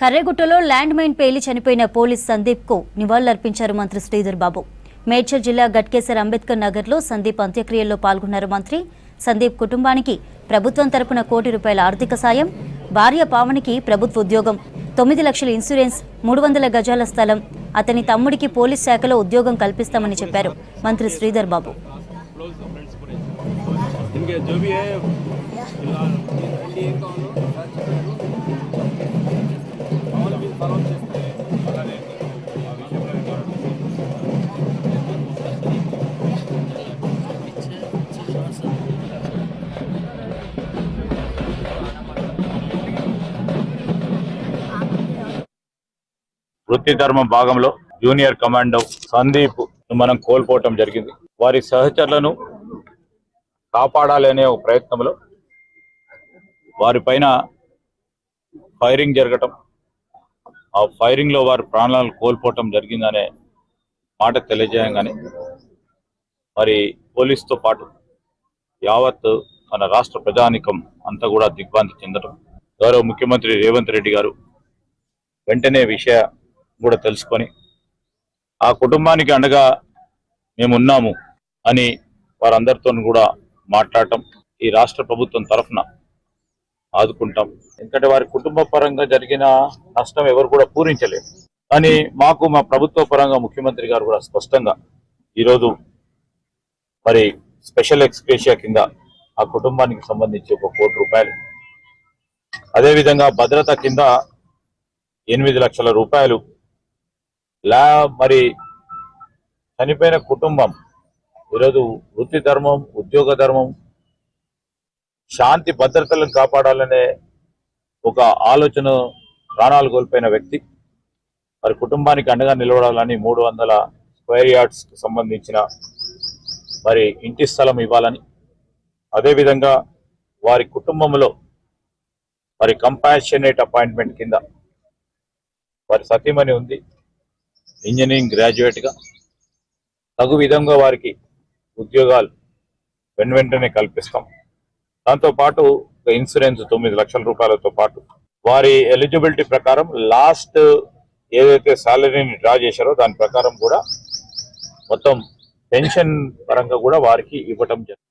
కర్రెగుట్టలో land mine పేలి చనిపోయిన police Sandeep కు నివాళులర్పించారు మంత్రి శ్రీధర్ బాబు. మేడ్చల్ జిల్లా గట్కేసర్ అంబేద్కర్ నగర్ లో సందీప్ అంత్యక్రియల్లో పాల్గొన్నారు మంత్రి. సందీప్ కుటుంబానికి ప్రభుత్వం తరపున ₹1 కోటి ఆర్థిక సాయం, భార్య పావనికి ప్రభుత్వ ఉద్యోగం, 9 లక్షల ఇన్సూరెన్స్, 300 గజాల స్థలం, అతని తమ్ముడికి పోలీస్ శాఖలో ఉద్యోగం కల్పిస్తామని చెప్పారు మంత్రి శ్రీధర్ బాబు. వృత్తి ధర్మం భాగంలో జూనియర్ కమాండో సందీప్ మనం కోల్పోవటం జరిగింది. వారి సహచరులను కాపాడాలనే ఒక ప్రయత్నంలో వారిపైన ఫైరింగ్ జరగటం, ఆ ఫైరింగ్ లో వారి ప్రాణాలను కోల్పోవటం జరిగిందనే మాట తెలియజేయంగానే మరి పోలీసుతో పాటు యావత్ మన రాష్ట్ర ప్రజానికం అంతా కూడా దిగ్భ్రాంతి చెందడం, గౌరవ ముఖ్యమంత్రి రేవంత్ రెడ్డి గారు వెంటనే విషయ కూడా తెలుసుకొని ఆ కుటుంబానికి అండగా మేమున్నాము అని వారందరితో కూడా మాట్లాడటం, ఈ రాష్ట్ర ప్రభుత్వం తరఫున ఆదుకుంటాం. ఎందుకంటే వారి కుటుంబ పరంగా జరిగిన నష్టం ఎవరు కూడా పూరించలేరు. కానీ మాకు మా ప్రభుత్వ పరంగా ముఖ్యమంత్రి గారు కూడా స్పష్టంగా ఈరోజు మరి స్పెషల్ ఎక్స్గ్రేషియా కింద ఆ కుటుంబానికి సంబంధించి ₹1 కోటి, అదేవిధంగా భద్రత కింద ₹8 లక్షల మరి చనిపోయిన కుటుంబం ఈరోజు వృత్తి ధర్మం, ఉద్యోగ ధర్మం, శాంతి భద్రతలను కాపాడాలనే ఒక ఆలోచన ప్రాణాలు కోల్పోయిన వ్యక్తి మరి కుటుంబానికి అండగా నిలబడాలని 300 స్క్వేర్ యార్డ్స్ కి సంబంధించిన మరి ఇంటి స్థలం ఇవ్వాలని, అదేవిధంగా వారి కుటుంబంలో మరి కంపాషనేట్ అపాయింట్మెంట్ కింద వారి సతీమణి ఉంది, ఇంజనీరింగ్ గ్రాడ్యుయేట్ గా, తగు విధంగా వారికి ఉద్యోగాలు వెంటనే కల్పిస్తాం. దాంతోపాటు ఇన్సూరెన్స్ ₹9 లక్షలతో పాటు వారి ఎలిజిబిలిటీ ప్రకారం లాస్ట్ ఏదైతే శాలరీని డ్రా చేశారో దాని ప్రకారం కూడా మొత్తం పెన్షన్ పరంగా కూడా వారికి ఇవ్వటం జరుగుతుంది.